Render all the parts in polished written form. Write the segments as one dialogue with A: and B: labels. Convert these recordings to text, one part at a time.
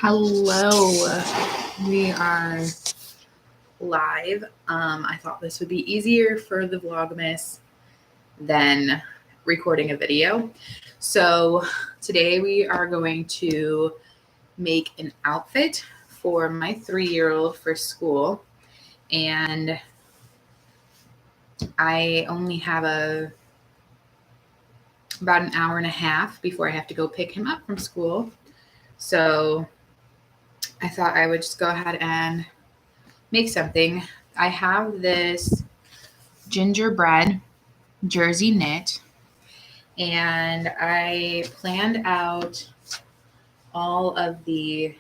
A: Hello, we are live. I thought this would be easier for the Vlogmas than recording a video. So today we are going to make an outfit for my 3-year-old for school. And I only have about an hour and a half before I have to go pick him up from school. So I thought I would just go ahead and make something. I have this gingerbread jersey knit, and I planned out all of the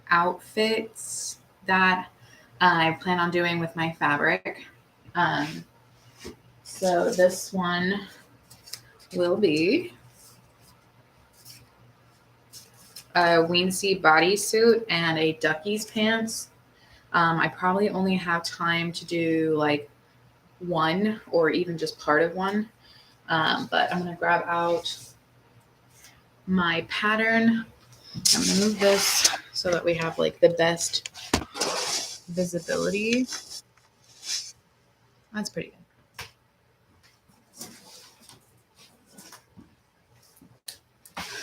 A: outfits that I plan on doing with my fabric. So this one will be a Weensy bodysuit and a Duckies pants. I probably only have time to do like one or even just part of one, but I'm going to grab out my pattern. I'm going to move this so that we have like the best visibility. That's pretty good.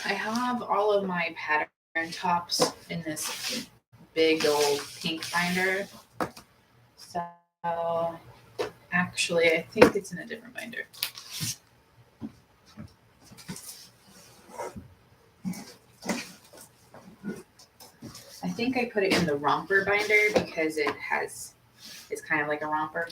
A: I have all of my pattern tops in this big old pink binder. So actually, I think it's in a different binder. I think I put it in the romper binder because it's kind of like a romper.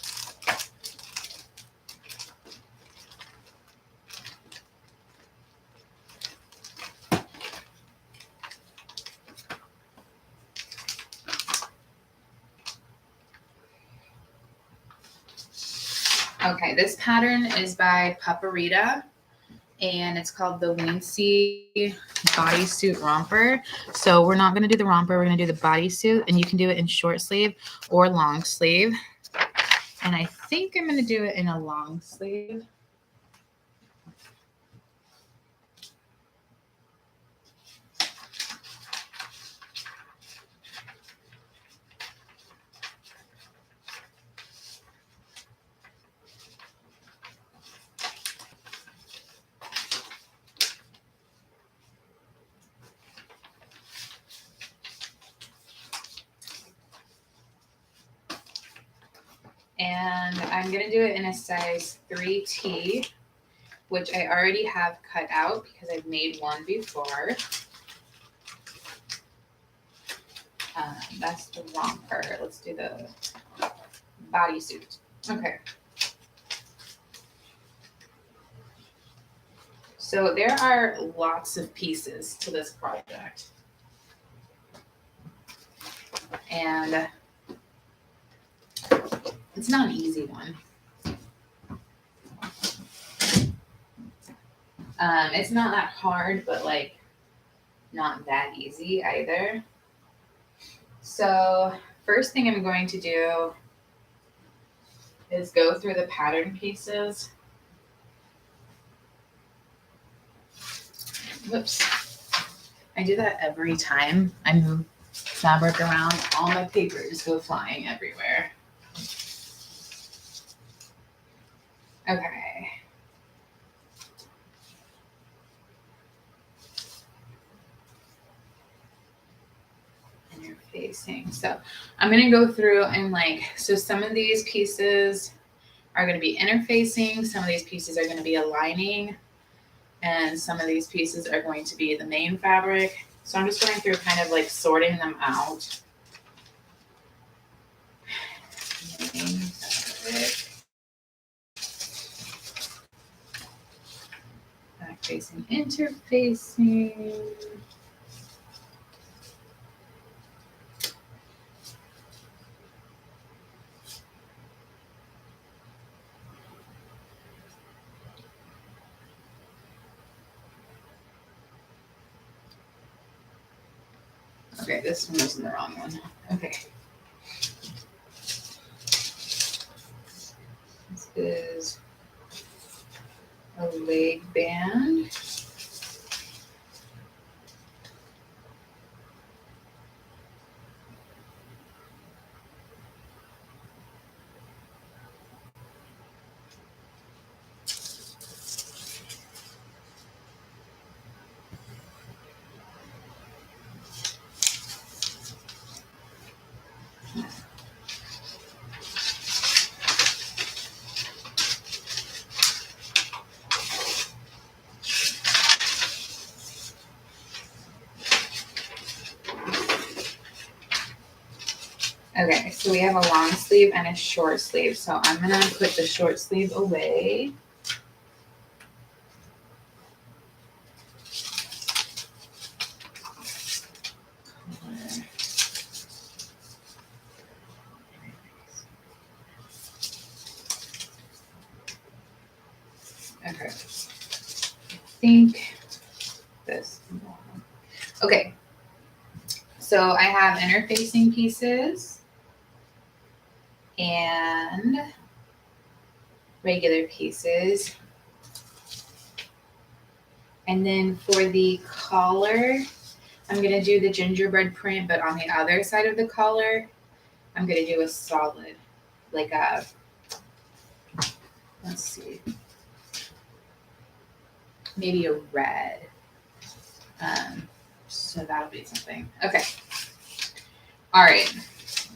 A: Okay, this pattern is by Paparita, and it's called the Weensy bodysuit romper. So we're not going to do the romper, we're going to do the bodysuit, and you can do it in short sleeve or long sleeve. And I think I'm going to do it in a long sleeve. And I'm going to do it in a size 3T, which I already have cut out because I've made one before. That's the romper. Let's do the bodysuit. Okay. So there are lots of pieces to this project. And it's not an easy one. It's not that hard, but like not that easy either. So first thing I'm going to do is go through the pattern pieces. Whoops. I do that every time I move fabric around. All my papers go flying everywhere. Okay. Interfacing. So I'm going to go through and so some of these pieces are going to be interfacing. Some of these pieces are going to be aligning. And some of these pieces are going to be the main fabric. So I'm just going through kind of like sorting them out. Main fabric. Back facing, interfacing. Okay, this one was in the wrong one. Okay. This is a leg band. Okay, so we have a long sleeve and a short sleeve. So I'm going to put the short sleeve away. Okay. I think this. Okay. So I have interfacing pieces and regular pieces. And then for the collar, I'm going to do the gingerbread print, but on the other side of the collar, I'm going to do a solid, like a, let's see, maybe a red. So that'll be something. Okay. All right.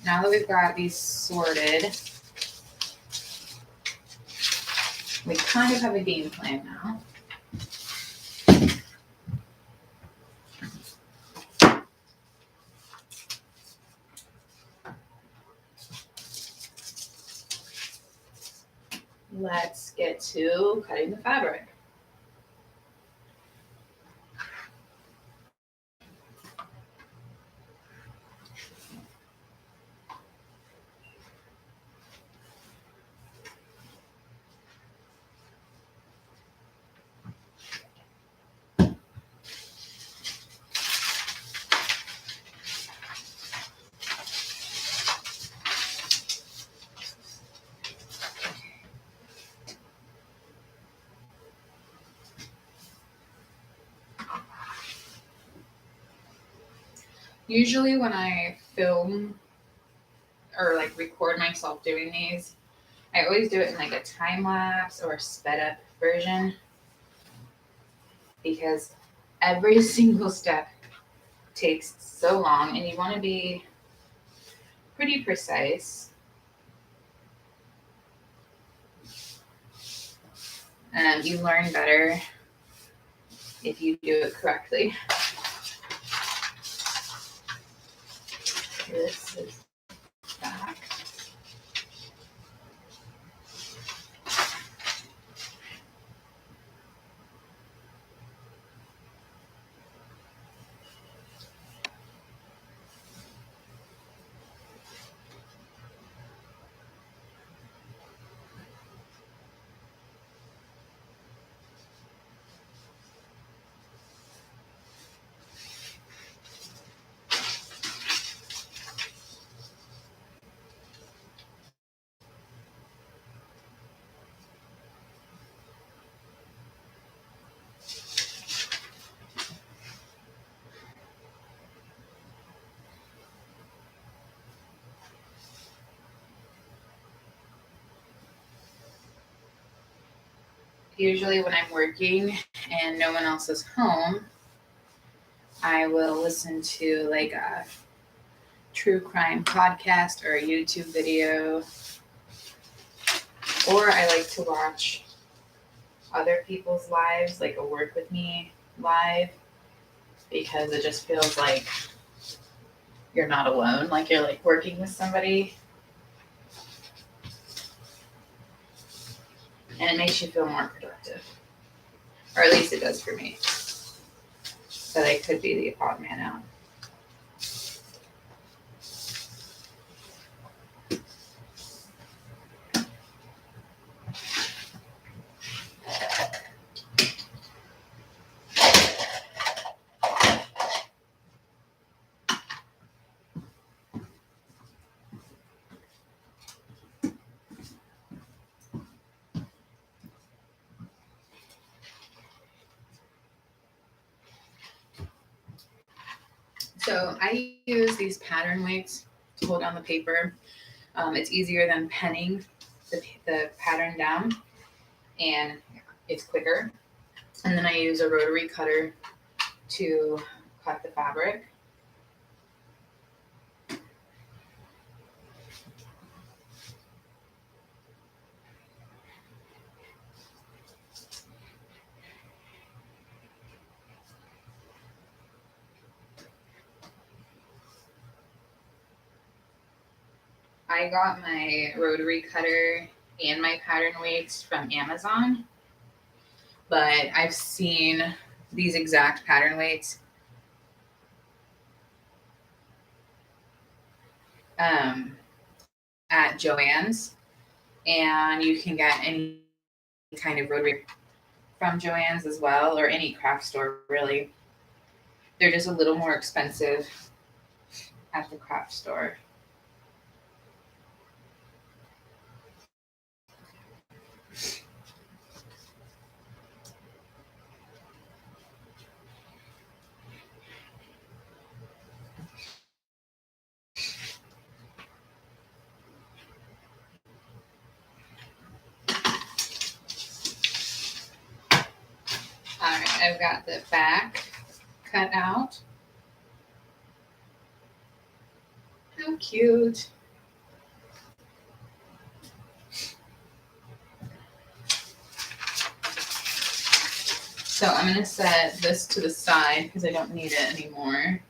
A: Now that we've got these sorted, we kind of have a game plan now. Let's get to cutting the fabric. Usually when I film or like record myself doing these, I always do it in like a time lapse or a sped up version because every single step takes so long and you want to be pretty precise. And you learn better if you do it correctly. This is back. Usually when I'm working and no one else is home, I will listen to like a true crime podcast or a YouTube video. Or I like to watch other people's lives, like a work with me live, because it just feels like you're not alone, like you're like working with somebody. And it makes you feel more productive. Or at least it does for me. But I could be the odd man out. So I use these pattern weights to hold down the paper. It's easier than penning the pattern down, and it's quicker. And then I use a rotary cutter to cut the fabric. I got my rotary cutter and my pattern weights from Amazon, but I've seen these exact pattern weights at Joann's, and you can get any kind of rotary from Joann's as well, or any craft store really. They're just a little more expensive at the craft store. All right, I've got the back cut out. How cute. So I'm going to set this to the side because I don't need it anymore.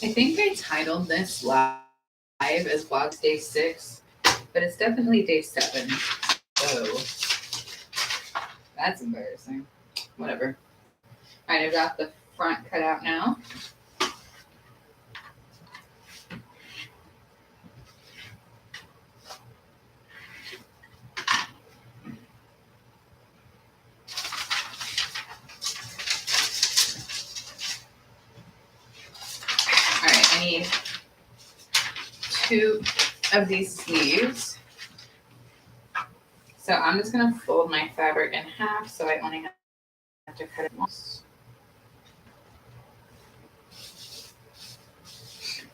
A: I think I titled this live as VLOGMAS Day 6, but it's definitely Day 7. So that's embarrassing. Whatever. All right, I've got the front cut out now. All right, I need 2 of these sleeves. So I'm just going to fold my fabric in half so I only have to cut it once.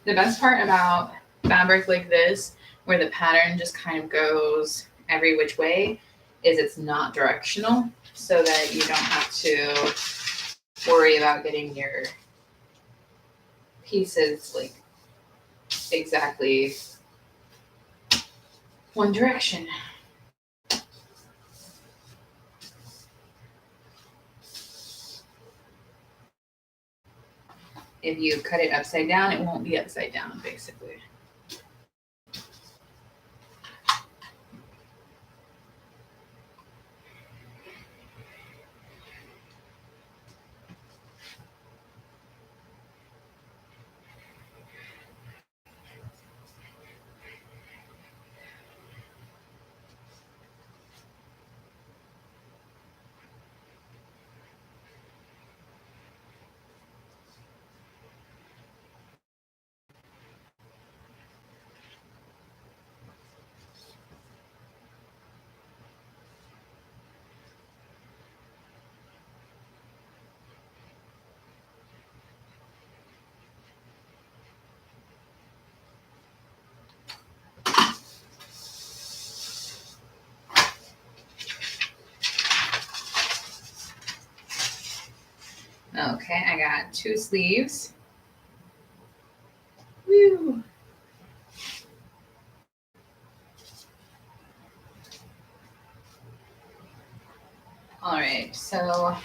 A: The best part about fabric like this, where the pattern just kind of goes every which way, is it's not directional, so that you don't have to worry about getting your pieces like exactly one direction. If you cut it upside down, it won't be upside down, basically. Okay, I got 2 sleeves. Woo! All right, so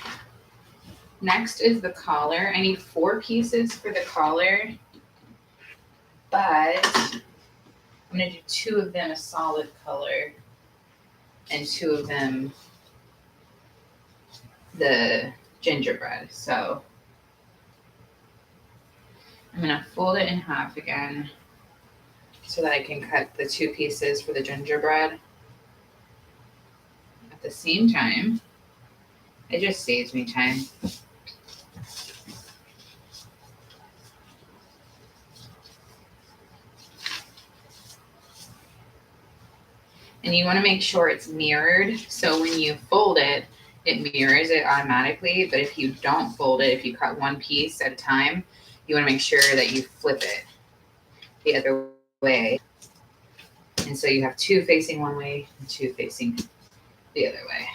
A: next is the collar. I need 4 pieces for the collar, but I'm gonna do 2 of them a solid color and 2 of them the gingerbread. So I'm gonna fold it in half again so that I can cut the 2 pieces for the gingerbread at the same time. It just saves me time. And you want to make sure it's mirrored. So when you fold it, it mirrors it automatically. But if you don't fold it, if you cut one piece at a time, you want to make sure that you flip it the other way. And so you have 2 facing one way and 2 facing the other way.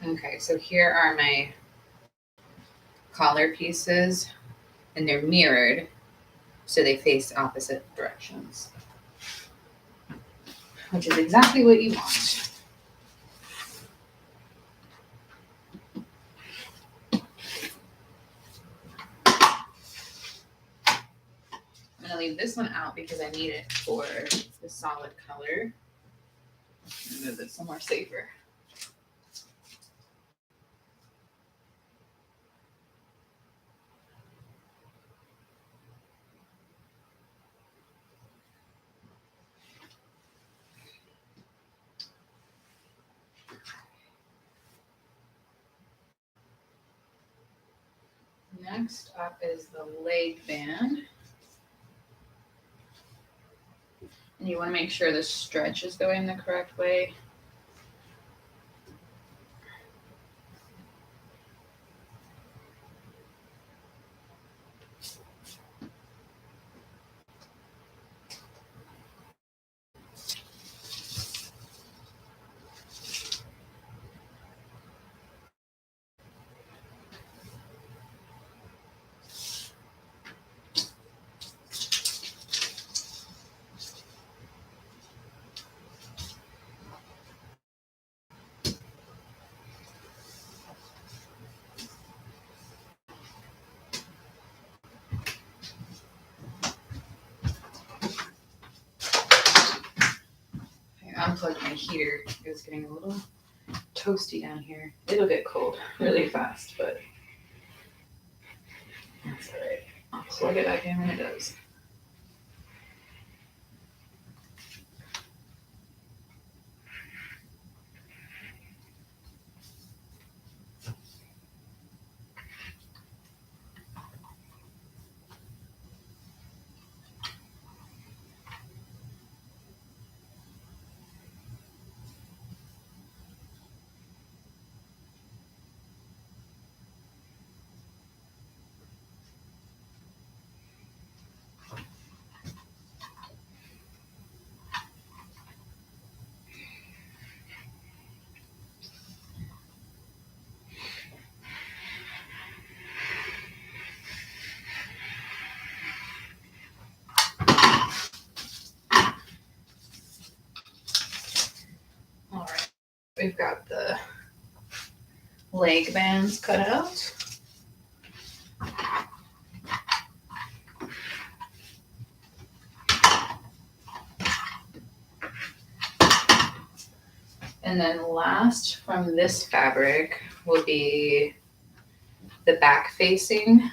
A: Okay, so here are my collar pieces, and they're mirrored, so they face opposite directions, which is exactly what you want. I'm gonna leave this one out because I need it for the solid color. And move it somewhere safer. Next up is the leg band. And you want to make sure the stretch is going the correct way. I unplugged my heater. It was getting a little toasty down here. It'll get cold really fast, but that's all right. I'll plug it back in when it does. All right, we've got the leg bands cut out. And then last from this fabric will be the back facing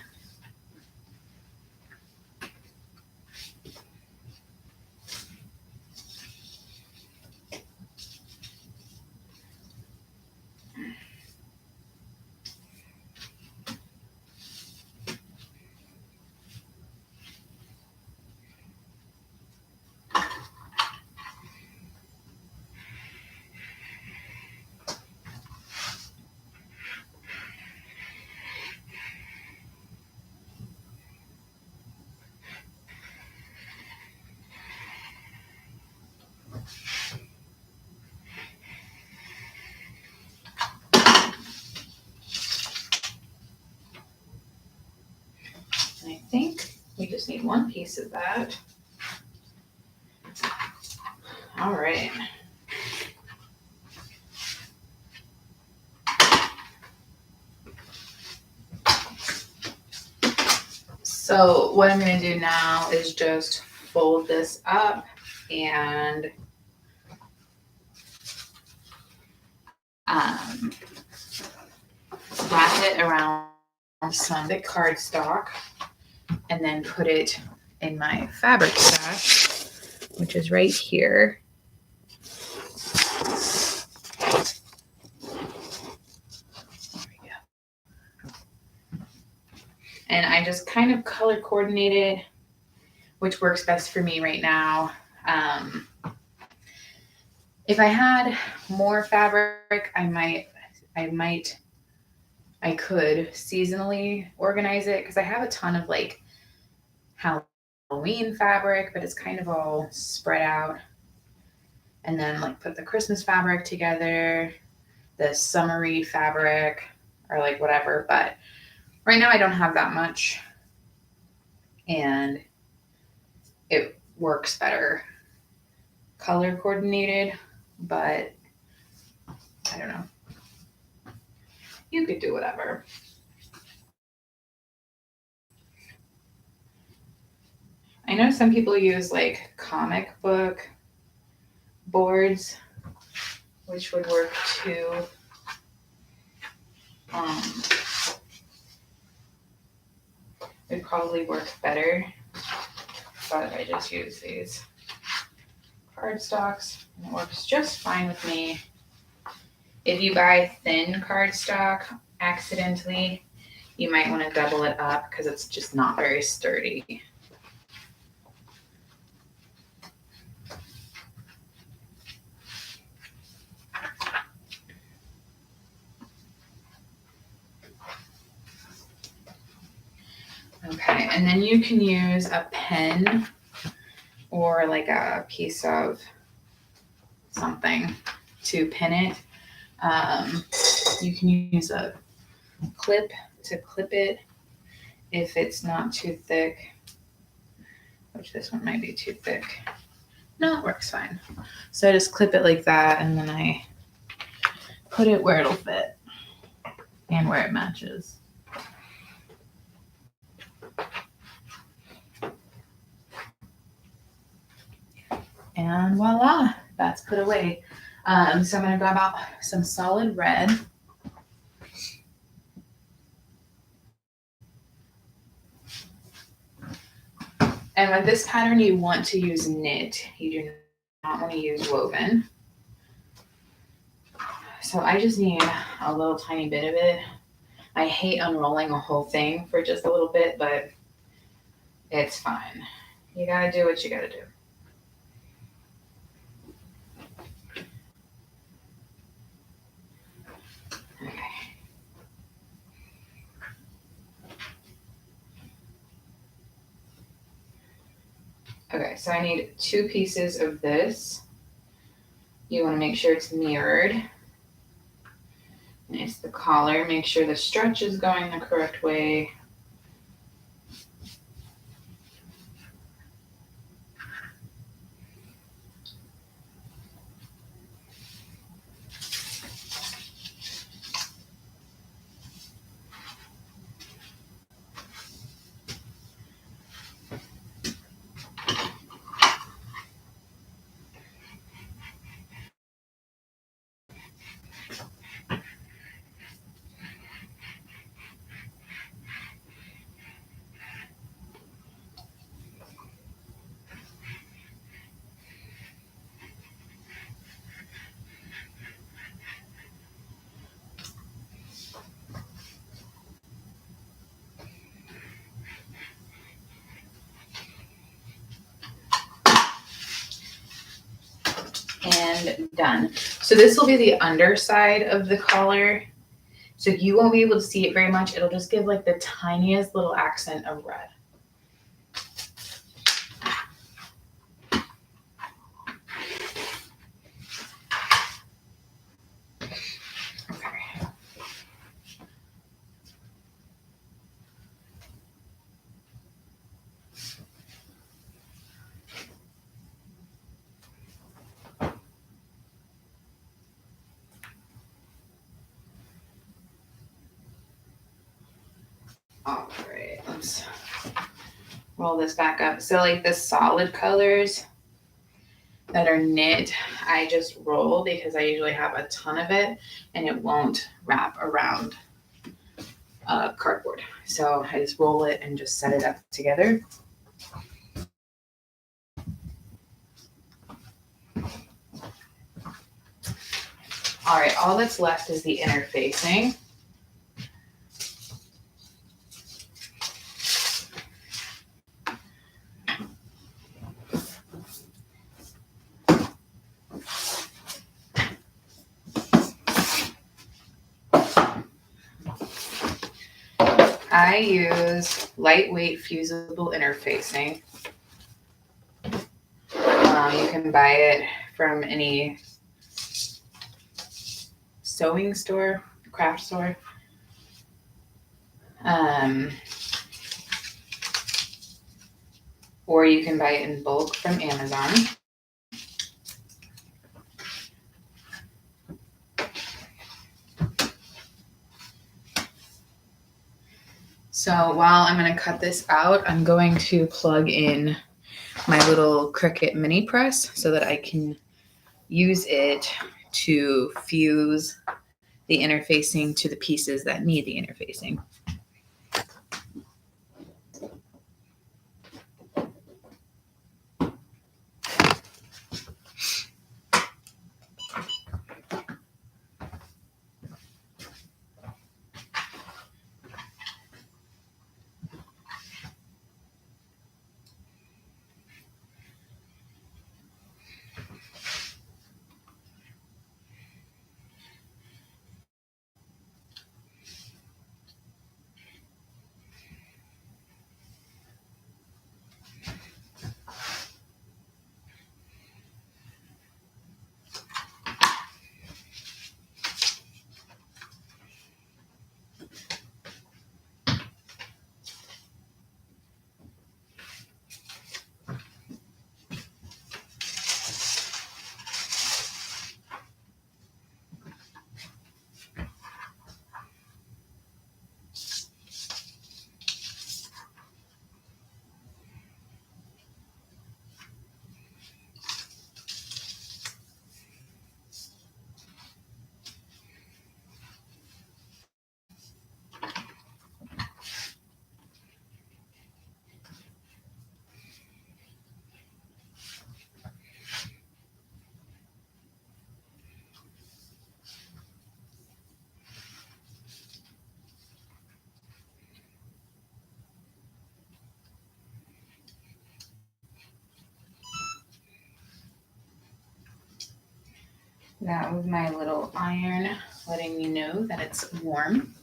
A: I think we just need one piece of that. All right. So what I'm going to do now is just fold this up and wrap it around some thick cardstock and then put it in my fabric stash, which is right here. And I just kind of color coordinated, which works best for me right now. If I had more fabric, I could seasonally organize it because I have a ton of like Halloween fabric, but it's kind of all spread out. And then like put the Christmas fabric together, the summery fabric, or like whatever. But right now I don't have that much, and it works better color coordinated, but I don't know. You could do whatever. I know some people use like comic book boards, which would work too. Would probably work better, but I just use these cardstocks and it works just fine with me. If you buy thin cardstock accidentally, you might want to double it up because it's just not very sturdy. Okay, and then you can use a pen or like a piece of something to pin it. You can use a clip to clip it if it's not too thick, which this one might be too thick. No, it works fine. So I just clip it like that, and then I put it where it'll fit and where it matches. And voila, that's put away. So I'm going to grab out some solid red. And with this pattern, you want to use knit. You do not want to use woven. So I just need a little tiny bit of it. I hate unrolling a whole thing for just a little bit, but it's fine. You got to do what you got to do. Okay, so I need 2 pieces of this. You want to make sure it's mirrored. And it's the collar. Make sure the stretch is going the correct way. And done. So this will be the underside of the collar. So you won't be able to see it very much. It'll just give like the tiniest little accent of red. All right, let's roll this back up. So like the solid colors that are knit, I just roll because I usually have a ton of it and it won't wrap around cardboard. So I just roll it and just set it up together. All right, all that's left is the interfacing. I use lightweight fusible interfacing. You can buy it from any sewing store, craft store. Or you can buy it in bulk from Amazon. So while I'm going to cut this out, I'm going to plug in my little Cricut mini press so that I can use it to fuse the interfacing to the pieces that need the interfacing. That was my little iron letting me know that it's warm.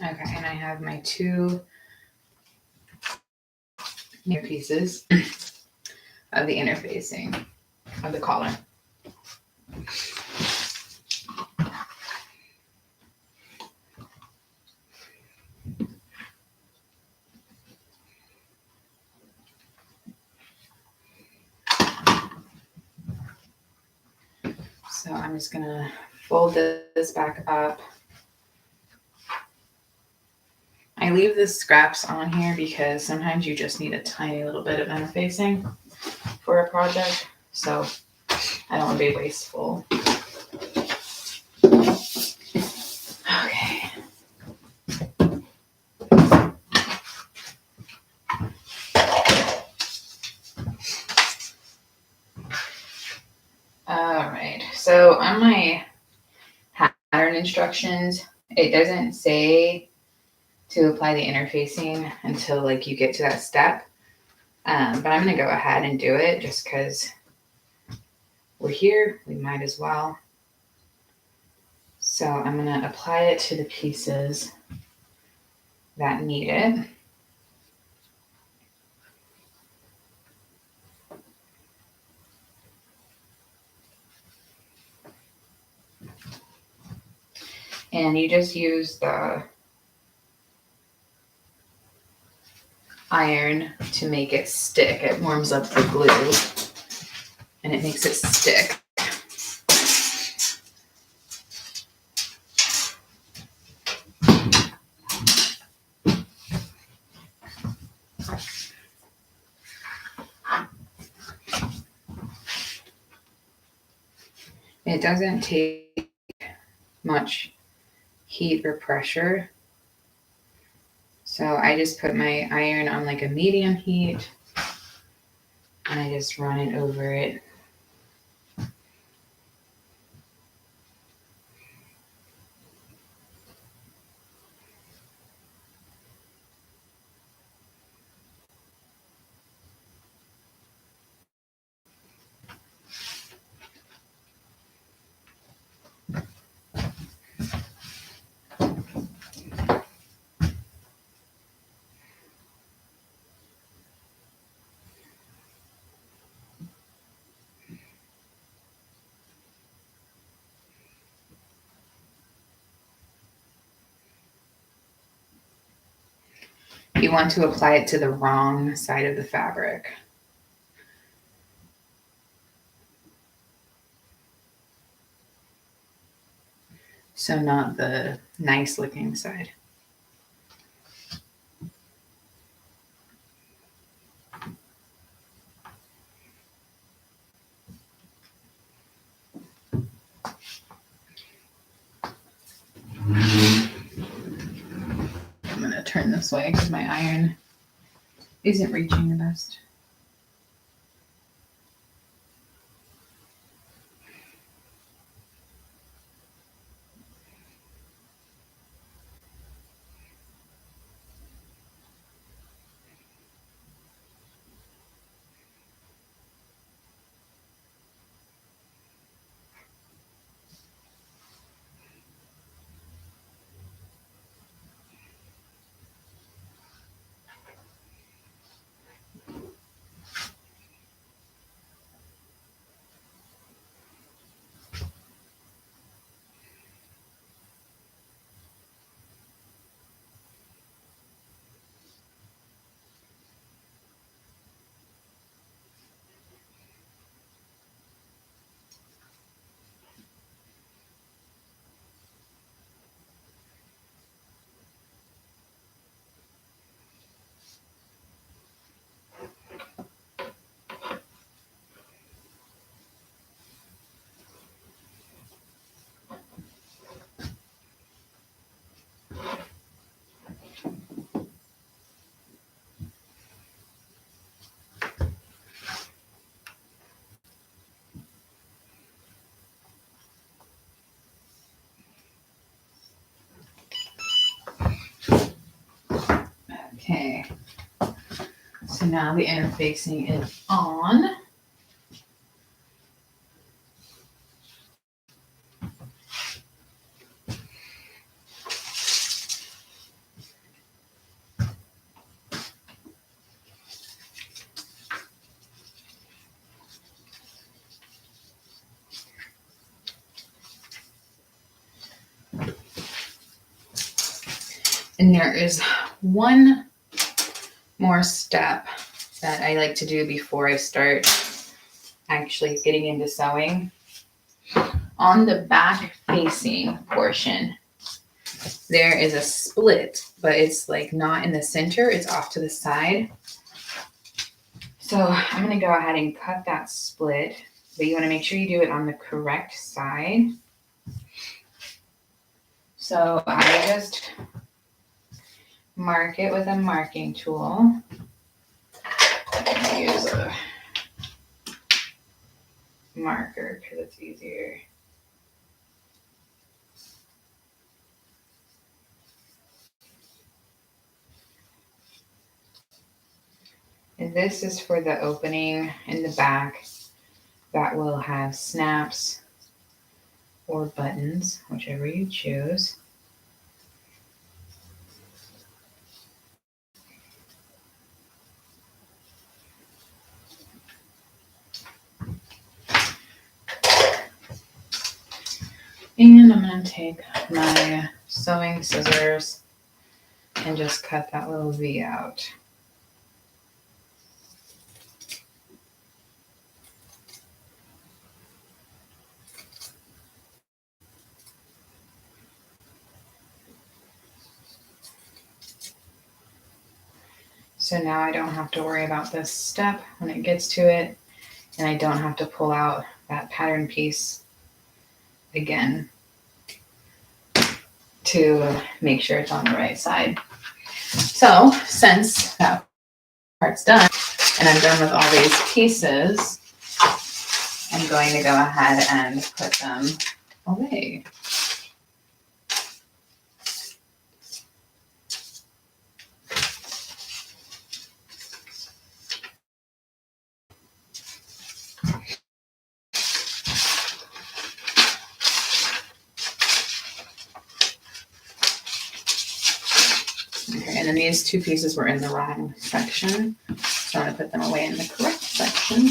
A: Okay, and I have my two near pieces of the interfacing of the collar. So I'm just gonna fold this back up. I leave the scraps on here because sometimes you just need a tiny little bit of interfacing for a project. So I don't want to be wasteful. Okay. All right. So on my pattern instructions, it doesn't say to apply the interfacing until like you get to that step. But I'm going to go ahead and do it just because we're here. We might as well. So I'm going to apply it to the pieces that need it. And you just use the iron to make it stick. It warms up the glue and it makes it stick. It doesn't take much heat or pressure. So I just put my iron on like a medium heat and I just run it over it. You want to apply it to the wrong side of the fabric. So not the nice looking side. I'm gonna turn this way because my iron isn't reaching the best. Okay, so now the interfacing is on. And there is one more step that I like to do before I start actually getting into sewing. On the back facing portion, there is a split, but it's like not in the center, it's off to the side. So I'm gonna go ahead and cut that split, but you wanna make sure you do it on the correct side. So I just mark it with a marking tool. Use a marker because it's easier. And this is for the opening in the back that will have snaps or buttons, whichever you choose. And I'm going to take my sewing scissors and just cut that little V out. So now I don't have to worry about this step when it gets to it, and I don't have to pull out that pattern piece again to make sure it's on the right side. So since that part's done and I'm done with all these pieces, I'm going to go ahead and put them away. Okay, and then these two pieces were in the wrong section, so I'm going to put them away in the correct section.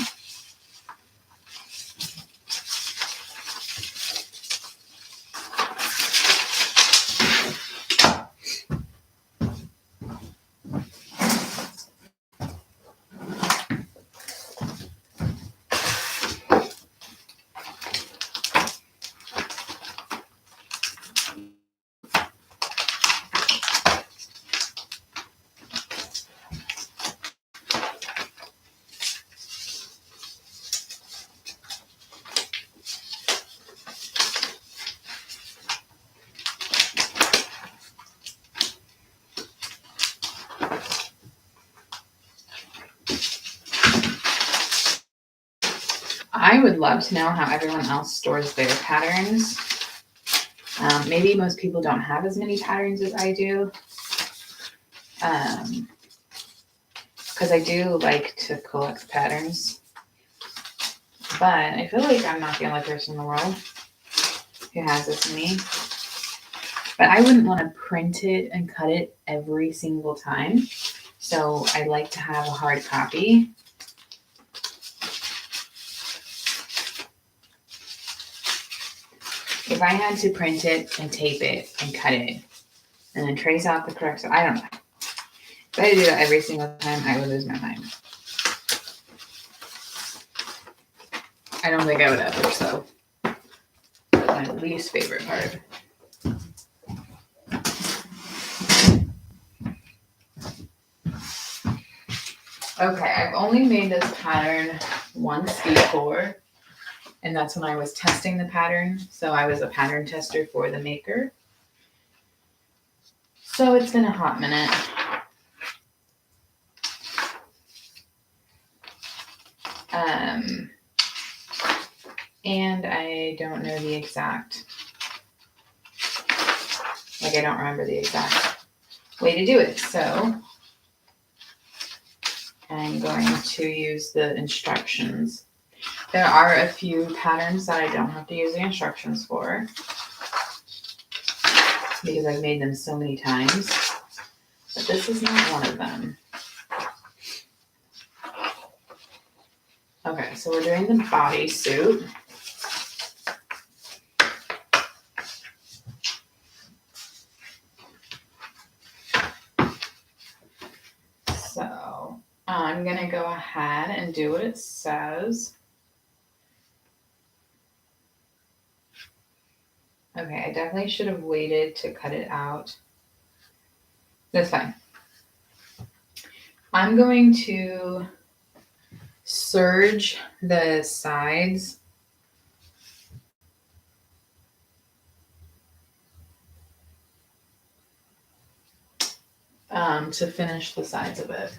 A: I would love to know how everyone else stores their patterns. Maybe most people don't have as many patterns as I do. Because I do like to collect patterns. But I feel like I'm not the only person in the world who has this many. But I wouldn't want to print it and cut it every single time. So I like to have a hard copy. If I had to print it and tape it and cut it and then trace out the correct, I don't know. If I had to do that every single time, I would lose my mind. I don't think I would ever, so that's my least favorite part. Okay, I've only made this pattern once before, and that's when I was testing the pattern. So I was a pattern tester for the maker. So it's been a hot minute. And I don't know the exact, I don't remember the exact way to do it. So I'm going to use the instructions. There are a few patterns that I don't have to use the instructions for because I've made them so many times, but this is not one of them. Okay, so we're doing the bodysuit. So I'm gonna go ahead and do what it says. Okay, I definitely should have waited to cut it out. That's fine. I'm going to serge the sides to finish the sides of it.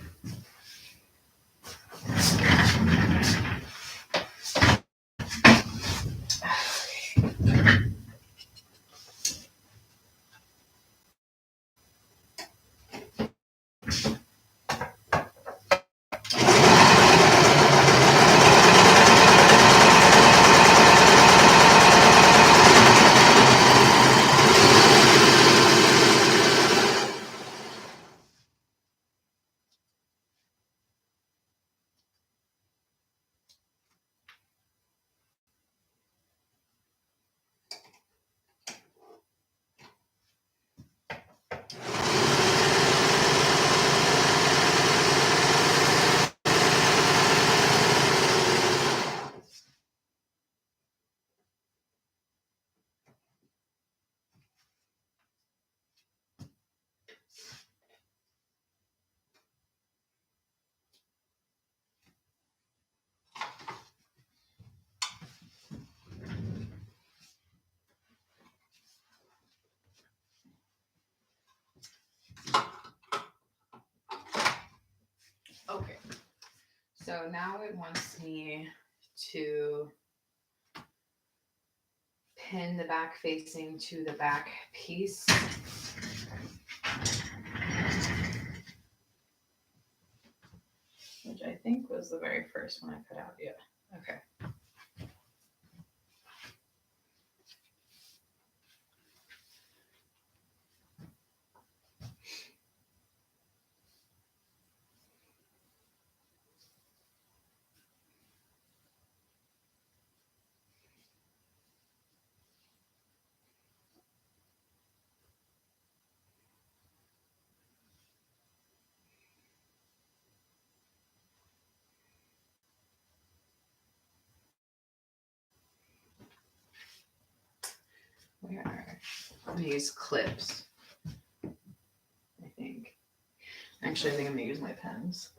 A: So now it wants me to pin the back facing to the back piece. Which I think was the very first one I cut out. Yeah. Okay. I'm gonna use clips, I think. Actually, I think I'm gonna use my pens.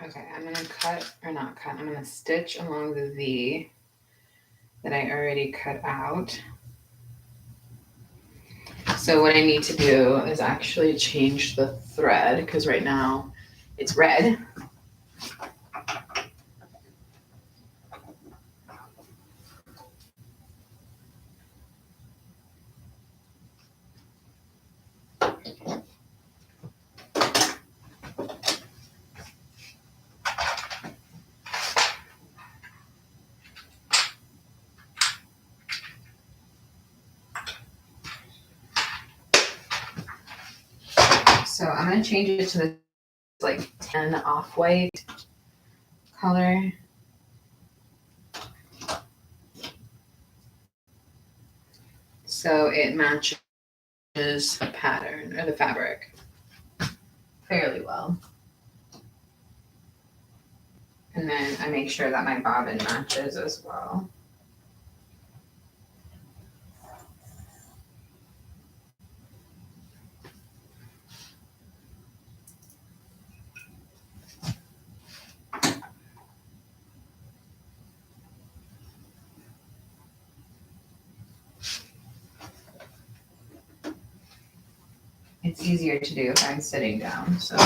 A: Okay, I'm gonna I'm gonna stitch along the V that I already cut out. So what I need to do is actually change the thread because right now it's red. So I'm gonna change it to this like 10 off-white color. So it matches the pattern or the fabric fairly well. And then I make sure that my bobbin matches as well. It's easier to do if I'm sitting down, so.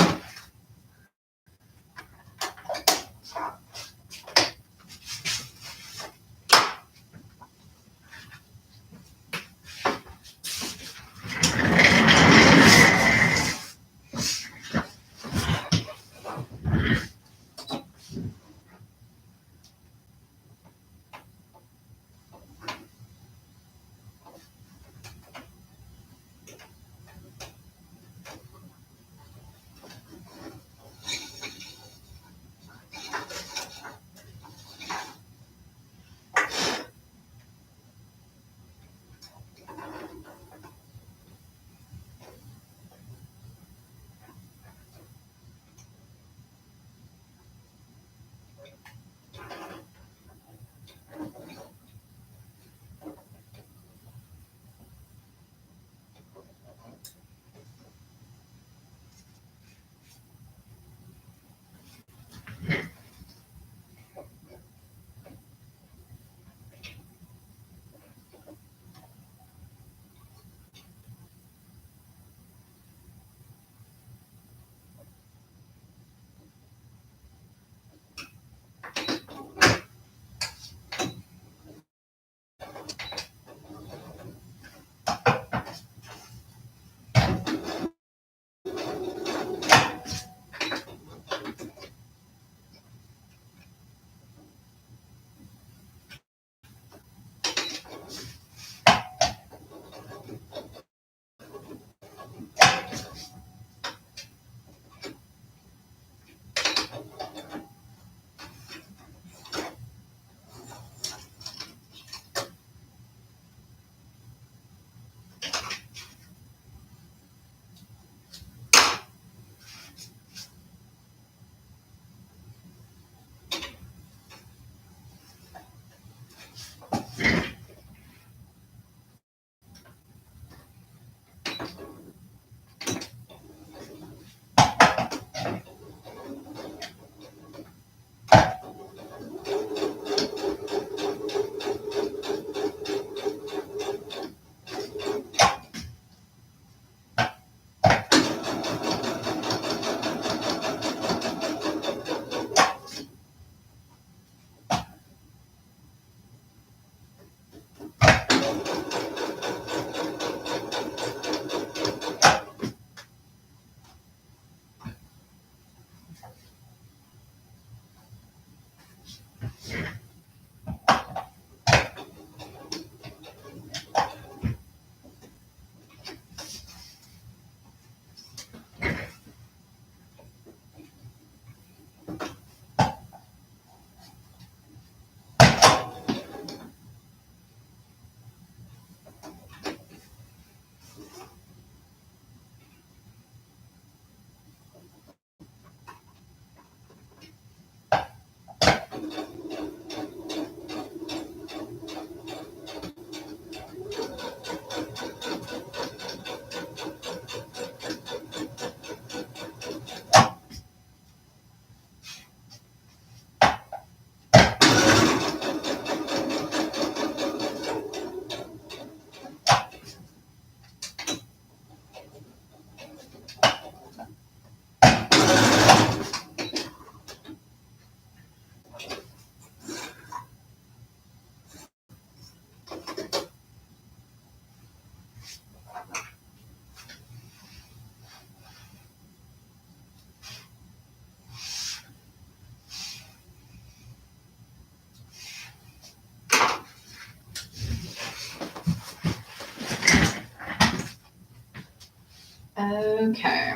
A: Okay.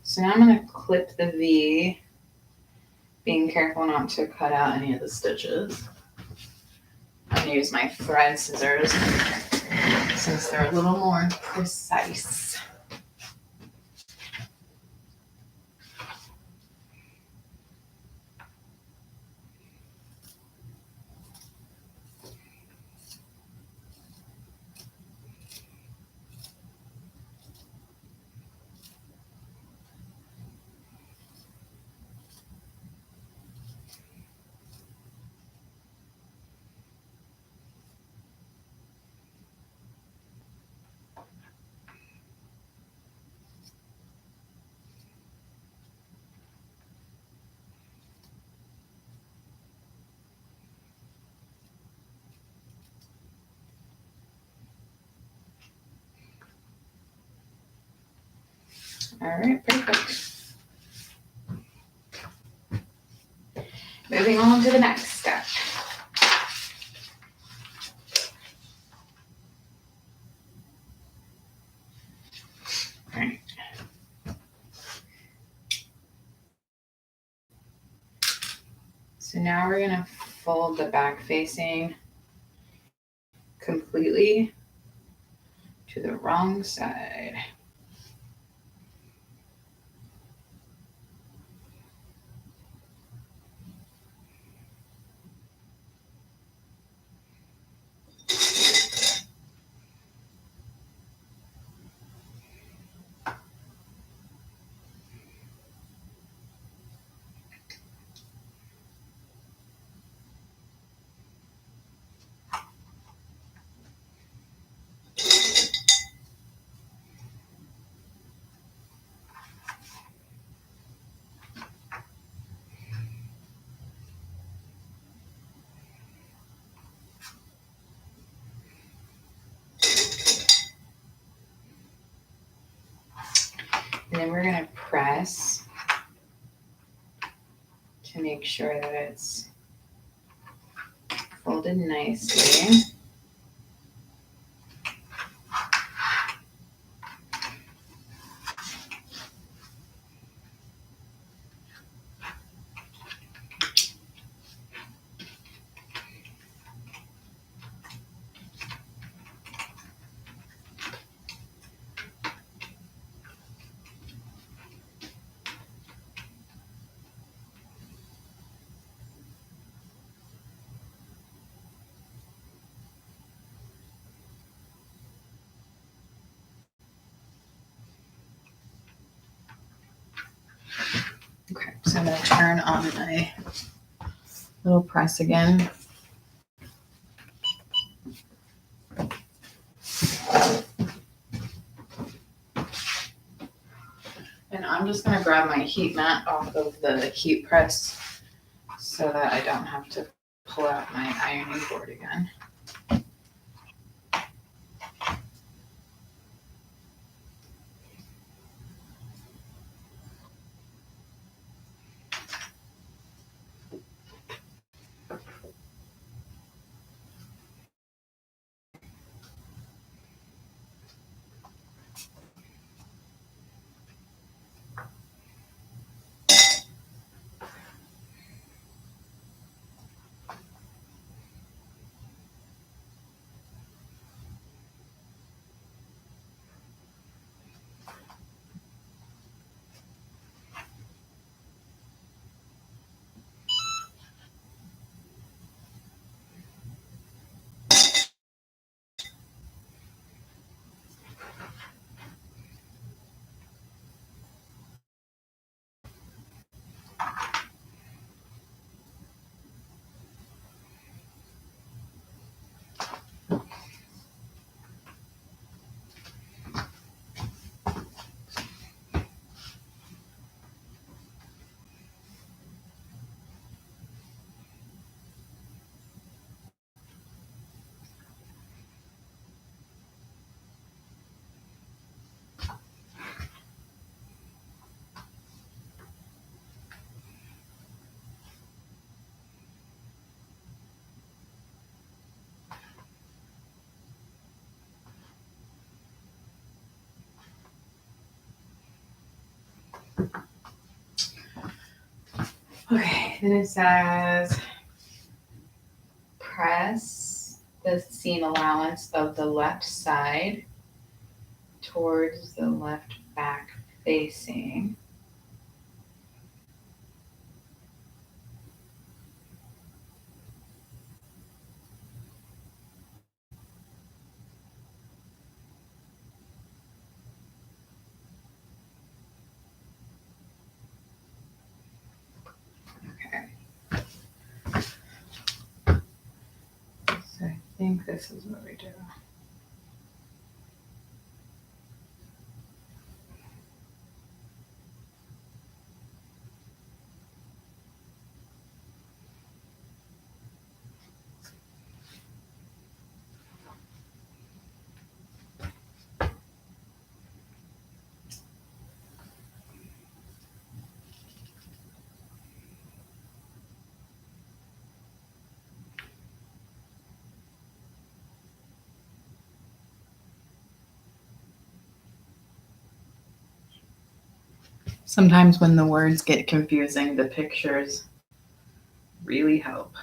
A: So now I'm going to clip the V, being careful not to cut out any of the stitches. I'm going to use my thread scissors since they're a little more precise. All right, perfect. Moving on to the next step. All right. So now we're going to fold the back facing completely to the wrong side. And then we're going to press to make sure that it's folded nicely. Okay, so I'm going to turn on my little press again. And I'm just going to grab my heat mat off of the heat press so that I don't have to pull out my ironing board again. Okay, then it says press the seam allowance of the left side towards the left back facing. Okay. So I think this is what we do. Sometimes when the words get confusing, the pictures really help.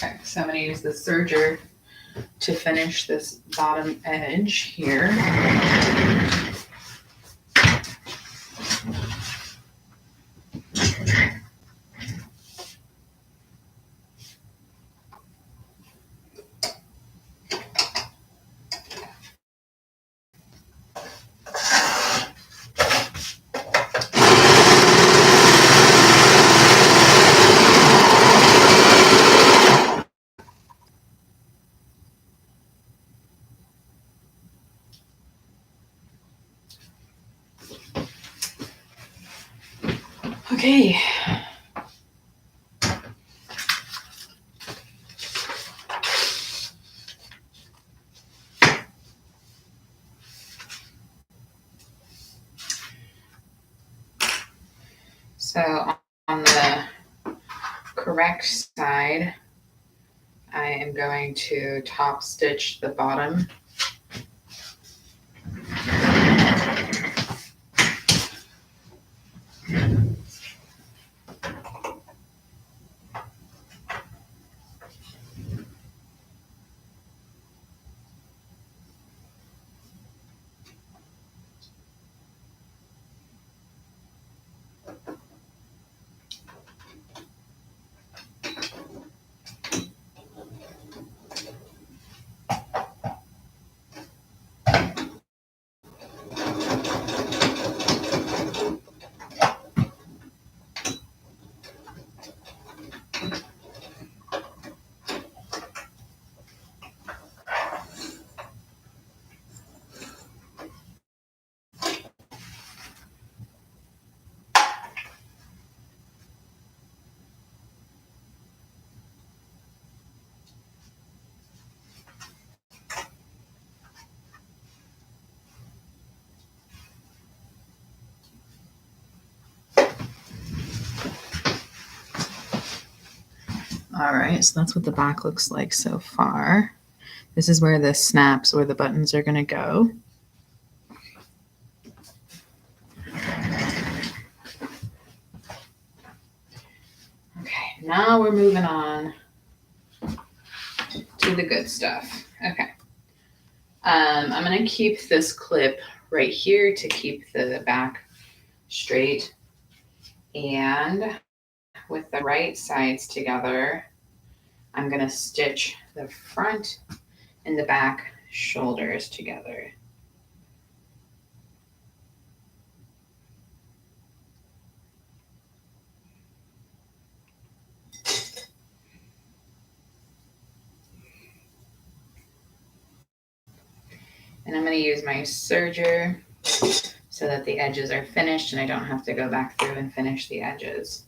A: Okay, so I'm going to use the serger to finish this bottom edge here. Okay. So on the correct side, I am going to top stitch the bottom. All right, so that's what the back looks like so far. This is where the snaps or the buttons are going to go. Okay, now we're moving on to the good stuff. Okay. I'm going to keep this clip right here to keep the back straight. And with the right sides together, I'm going to stitch the front and the back shoulders together. And I'm going to use my serger so that the edges are finished and I don't have to go back through and finish the edges.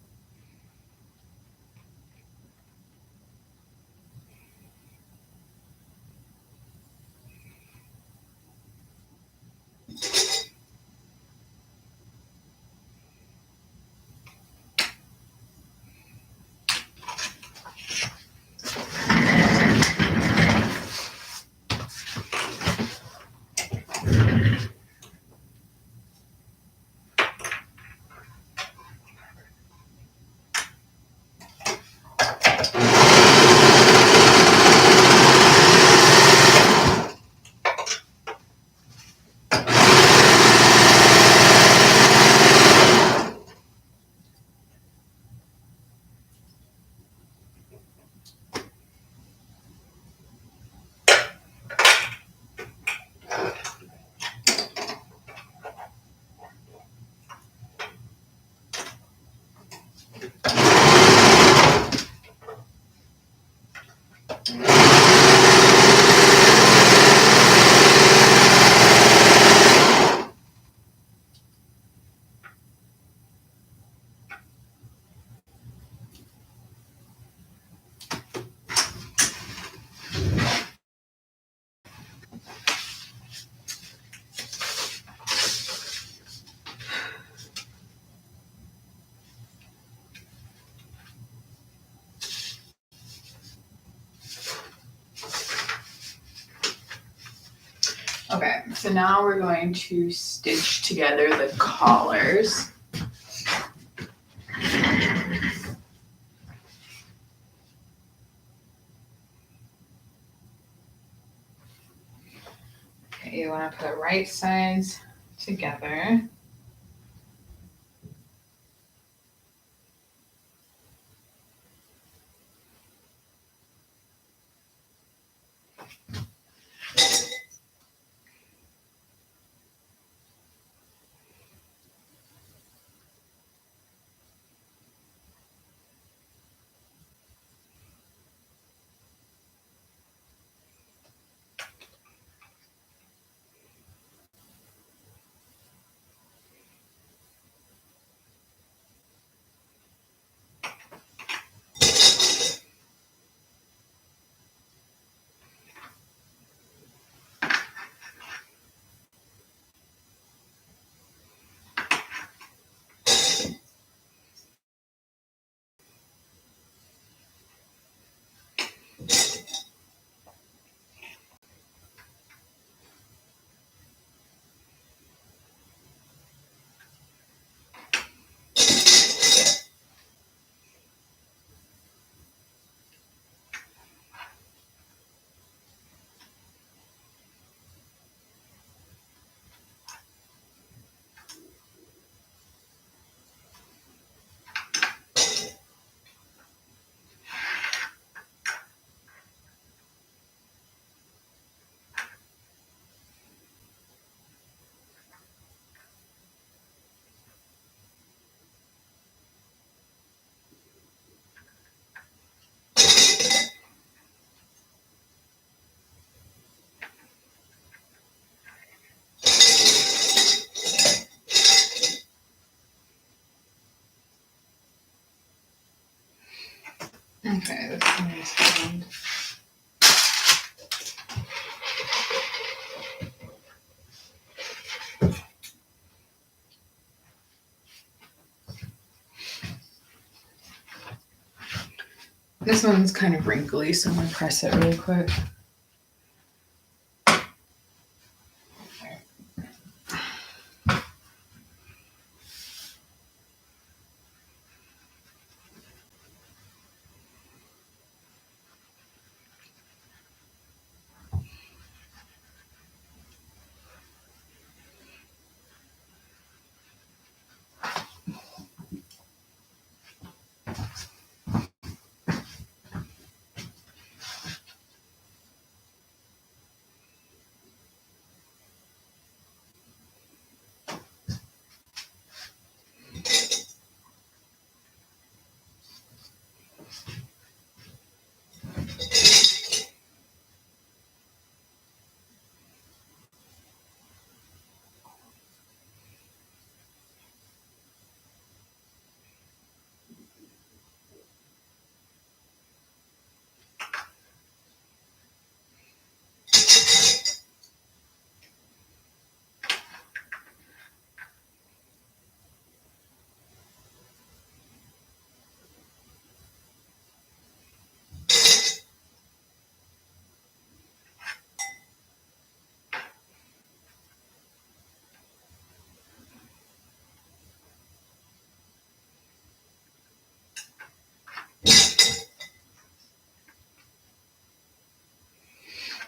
A: Okay, so now we're going to stitch together the collars. Okay, you want to put right sides together. Okay, this is hand. This one's kind of wrinkly, so I'm gonna press it really quick.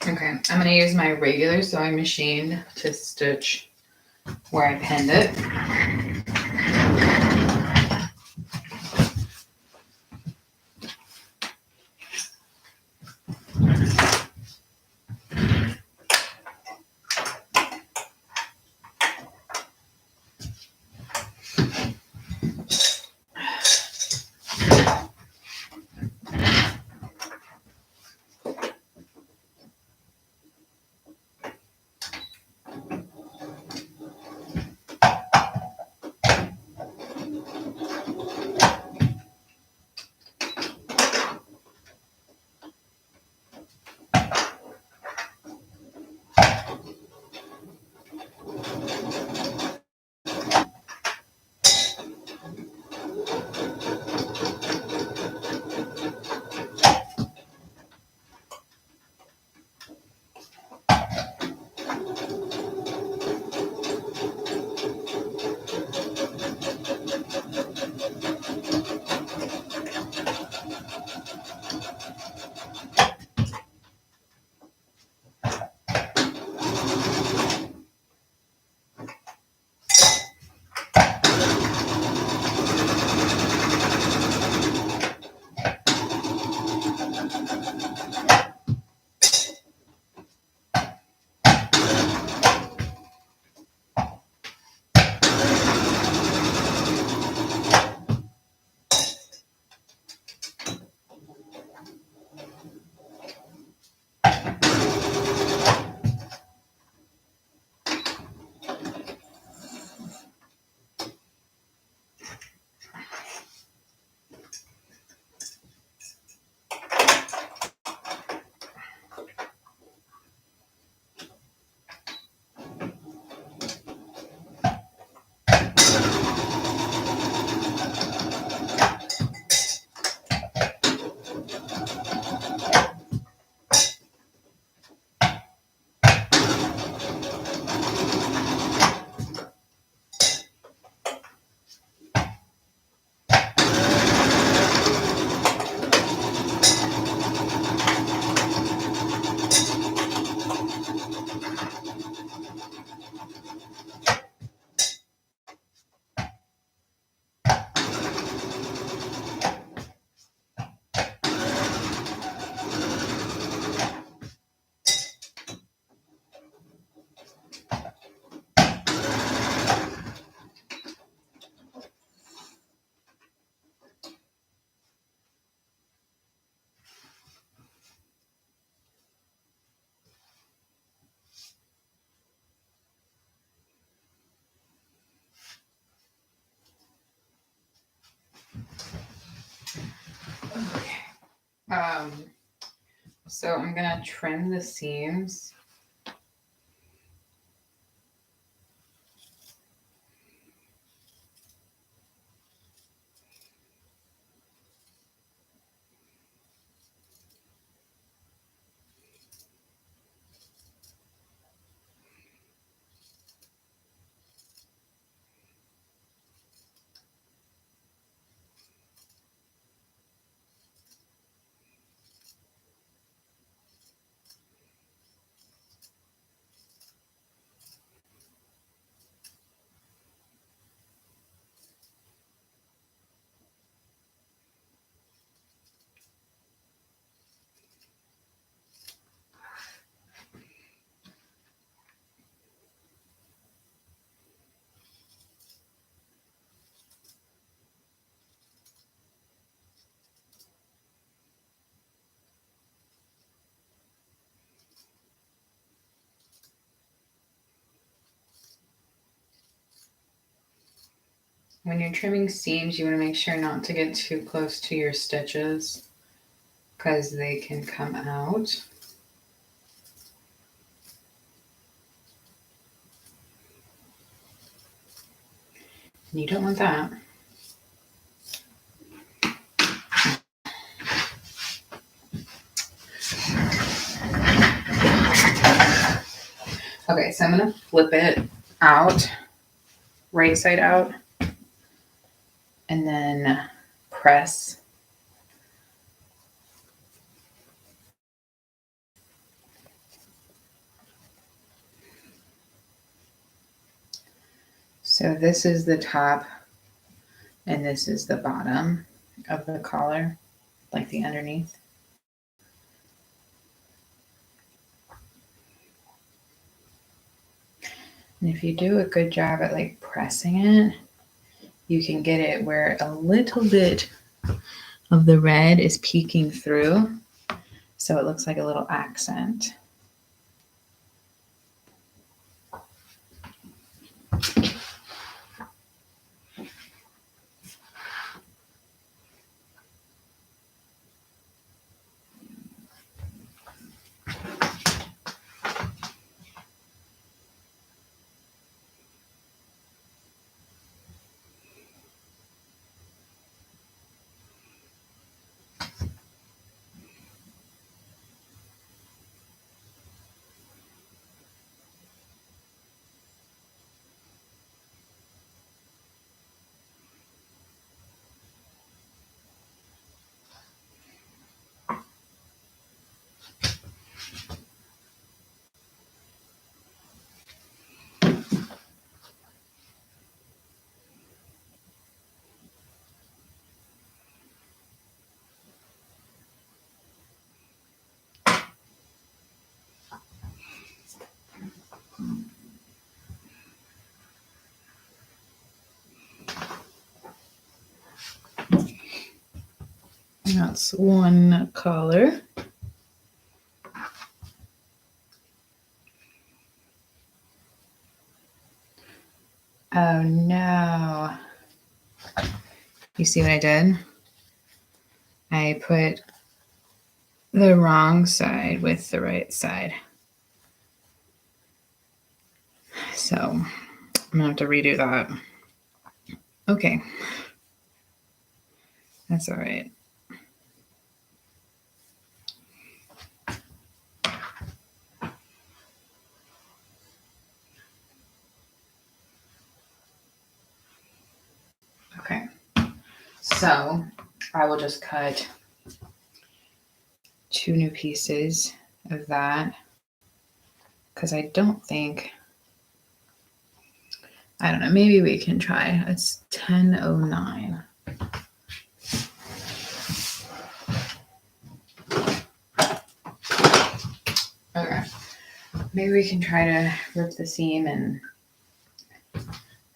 A: Okay, I'm gonna use my regular sewing machine to stitch where I pinned it. So I'm gonna trim the seams. When you're trimming seams, you want to make sure not to get too close to your stitches because they can come out. And you don't want that. Okay, so I'm going to flip it out, right side out, and then press. So this is the top and this is the bottom of the collar, like the underneath. And if you do a good job at like pressing it, you can get it where a little bit of the red is peeking through. So it looks like a little accent. That's one collar. Oh no. You see what I did? I put the wrong side with the right side. So I'm gonna have to redo that. Okay. That's all right. Okay. So I will just cut 2 new pieces of that because I don't think, I don't know, maybe we can try. It's 10:09. Okay. Maybe we can try to rip the seam and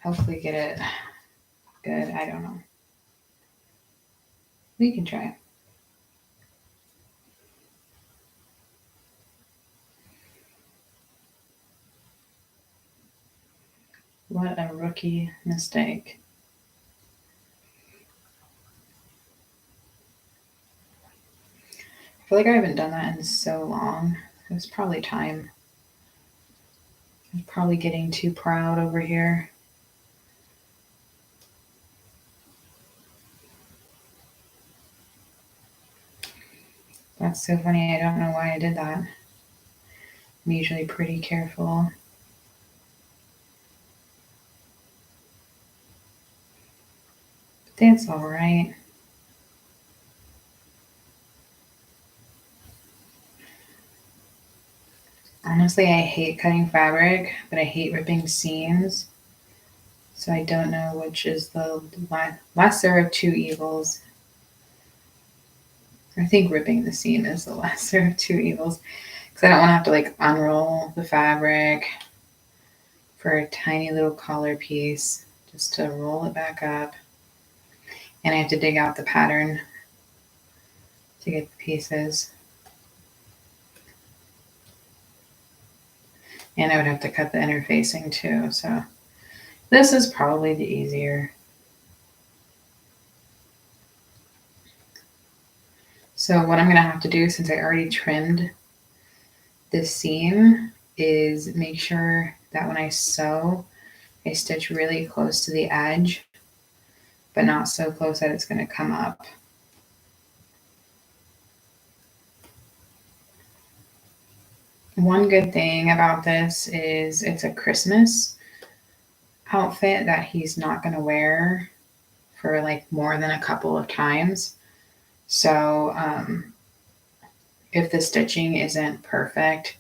A: hopefully get it good. I don't know. We can try. What a rookie mistake. I feel like I haven't done that in so long. It was probably time. I'm probably getting too proud over here. That's so funny. I don't know why I did that. I'm usually pretty careful. But that's all right. Honestly, I hate cutting fabric, but I hate ripping seams. So I don't know which is the lesser of two evils. I think ripping the seam is the lesser of two evils because I don't want to have to like unroll the fabric for a tiny little collar piece just to roll it back up. And I have to dig out the pattern to get the pieces. And I would have to cut the interfacing too. So this is probably the easier So what I'm going to have to do, since I already trimmed this seam, is make sure that when I sew, I stitch really close to the edge, but not so close that it's going to come up. One good thing about this is it's a Christmas outfit that he's not going to wear for like more than a couple of times. So if the stitching isn't perfect,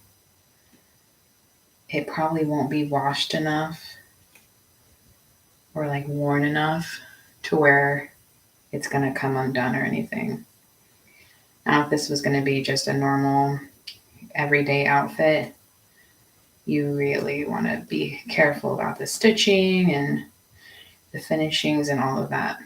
A: it probably won't be washed enough or like worn enough to where it's going to come undone or anything. Now, if this was going to be just a normal everyday outfit, you really want to be careful about the stitching and the finishings and all of that.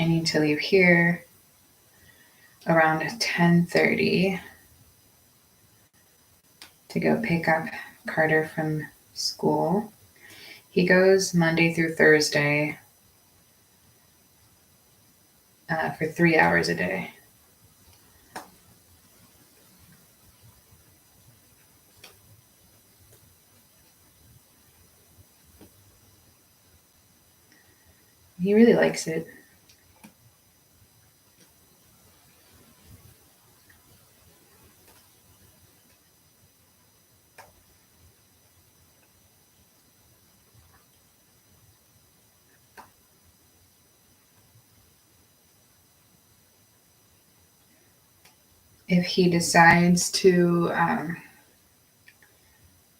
A: I need to leave here around 10:30 to go pick up Carter from school. He goes Monday through Thursday for 3 hours a day. He really likes it. If he decides to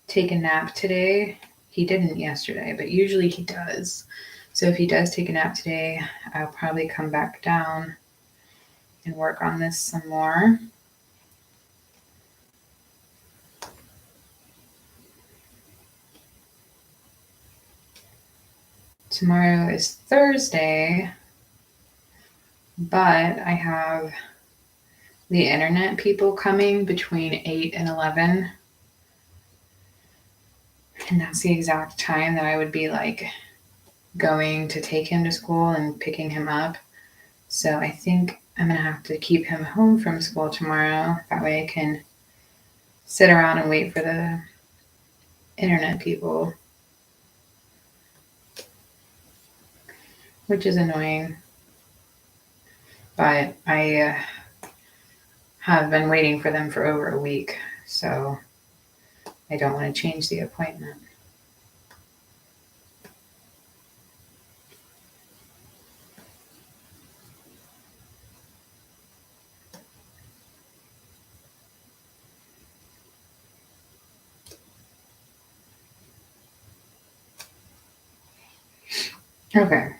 A: take a nap today, he didn't yesterday, but usually he does. So if he does take a nap today, I'll probably come back down and work on this some more. Tomorrow is Thursday, but I have the internet people coming between 8 and 11. And that's the exact time that I would be like going to take him to school and picking him up. So I think I'm going to have to keep him home from school tomorrow. That way I can sit around and wait for the internet people, which is annoying. But I have been waiting for them for over a week, so I don't want to change the appointment. Okay.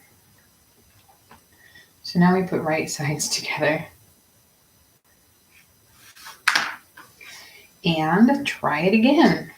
A: So now we put right sides together. And try it again.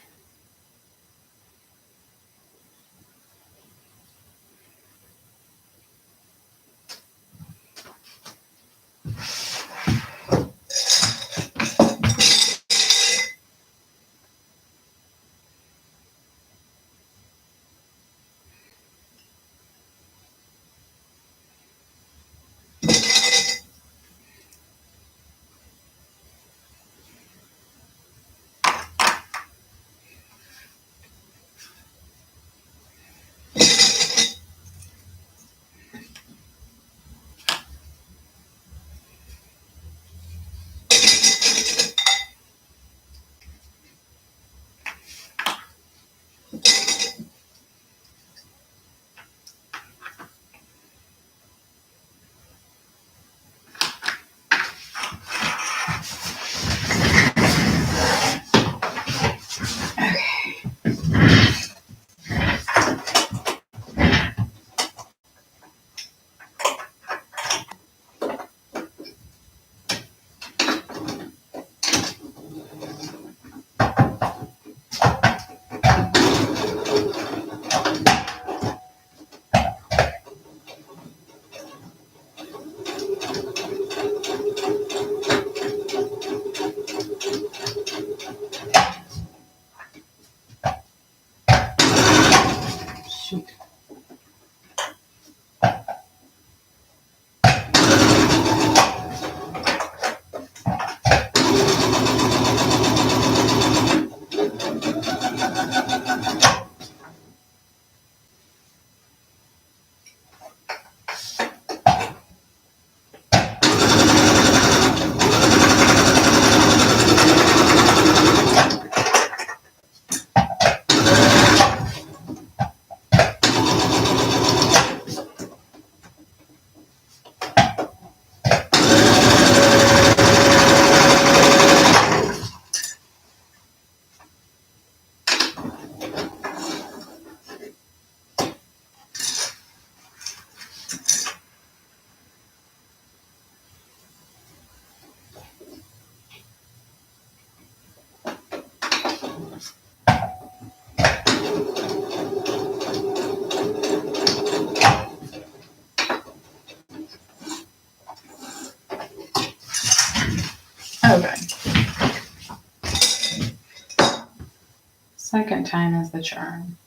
A: Second time is the charm.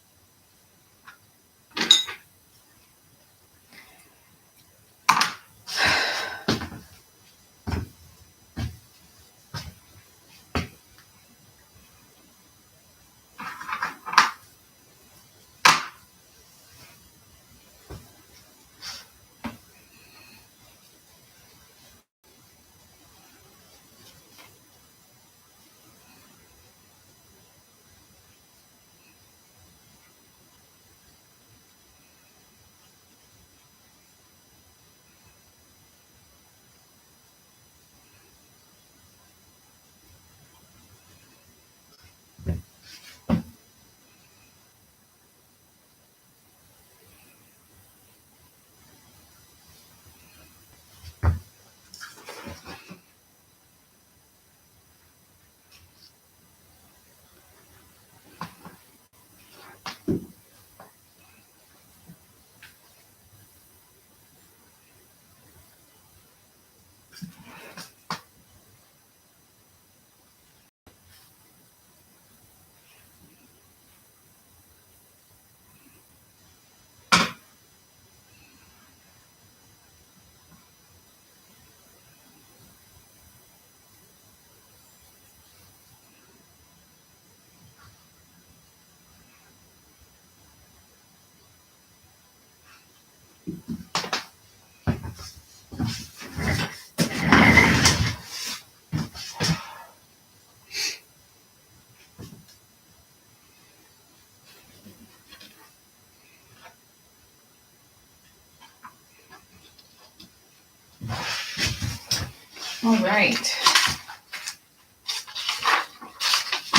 A: All right.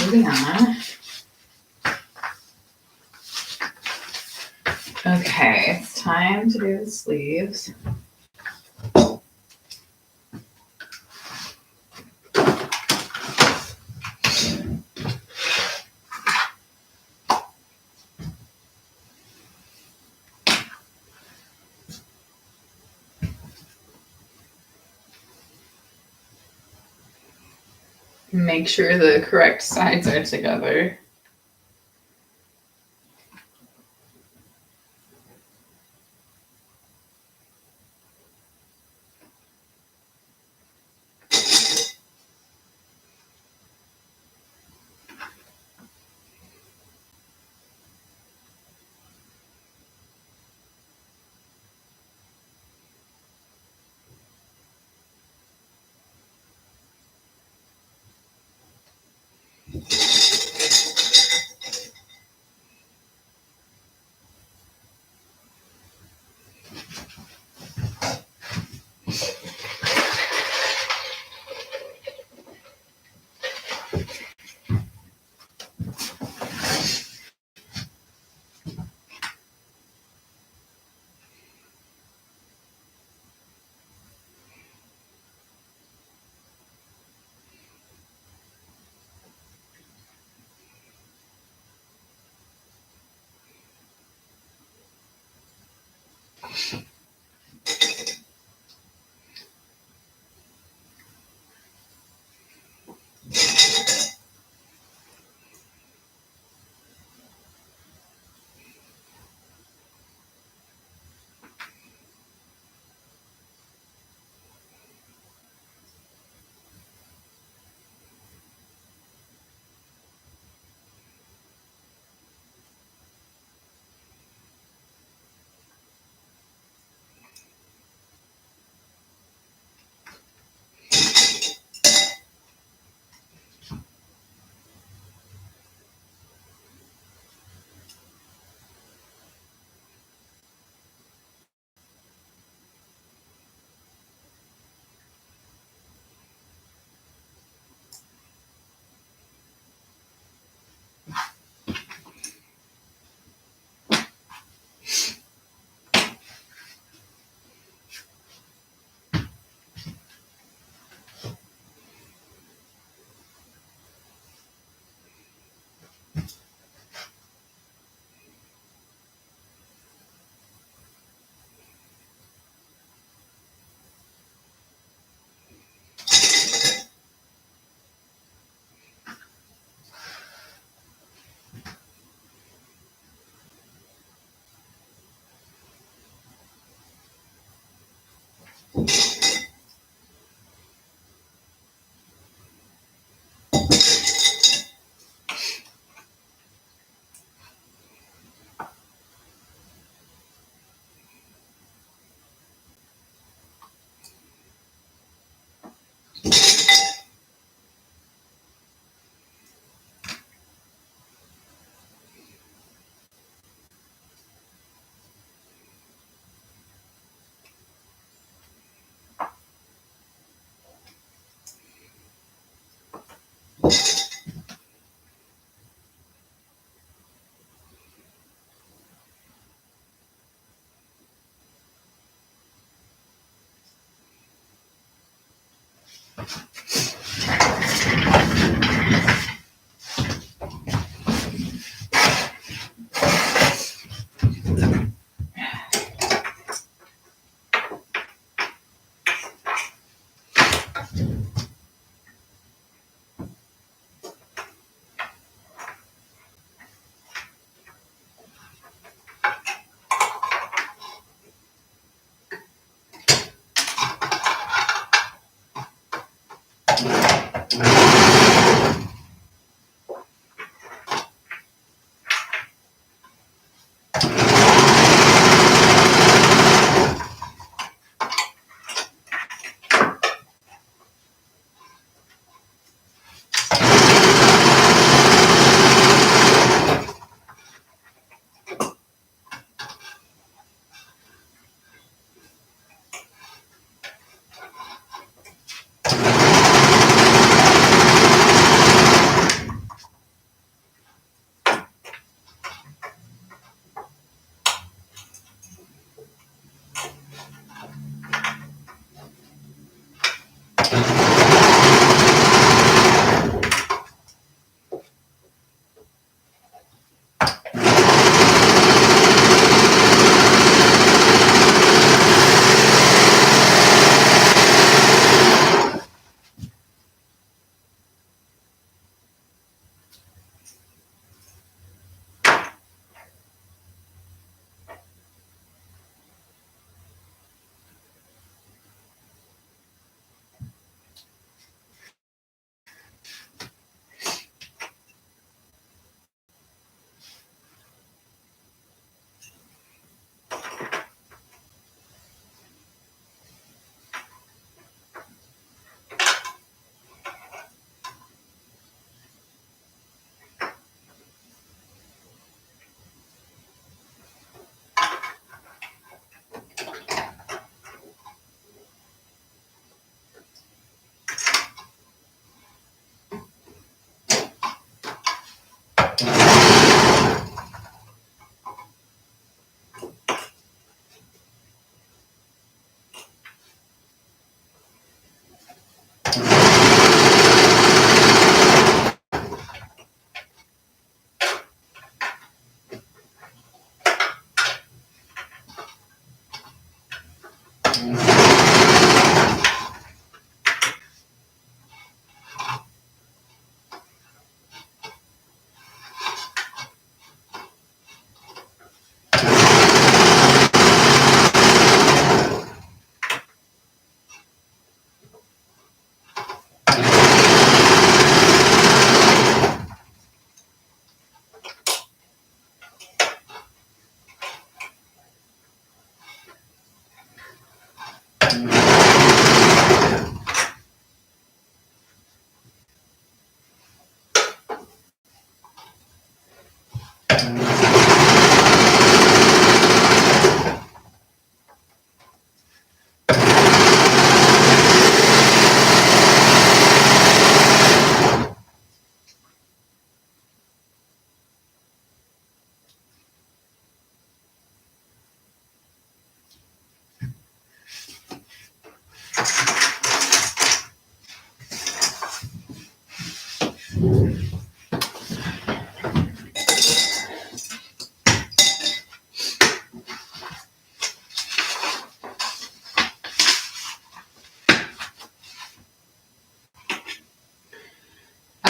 A: Moving on. Okay, it's time to do the sleeves. Make sure the correct sides are together.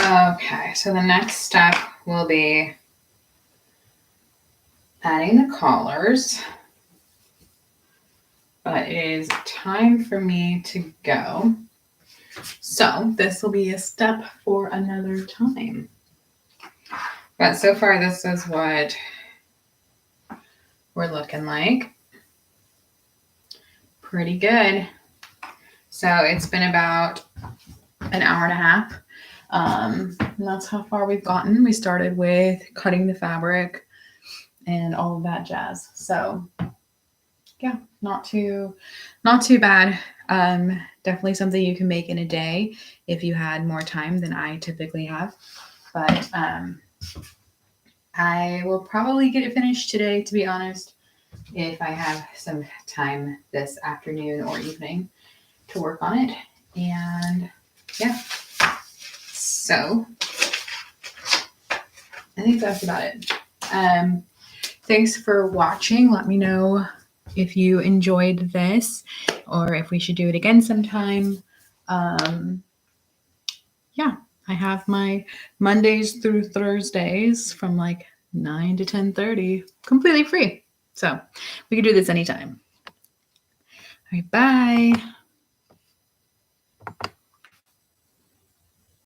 A: Okay, so the next step will be adding the collars. but it is time for me to go. So this will be a step for another time. But so far, this is what we're looking like. Pretty good. So it's been about an hour and a half. And that's how far we've gotten. We started with cutting the fabric and all of that jazz. So yeah, not too bad. Definitely something you can make in a day if you had more time than I typically have. But I will probably get it finished today, to be honest, if I have some time this afternoon or evening to work on it. And yeah, so I think that's about it. Thanks for watching. Let me know if you enjoyed this or if we should do it again sometime. Yeah, I have my Mondays through Thursdays from like 9 to 10:30 completely free. So we can do this anytime. All right, bye.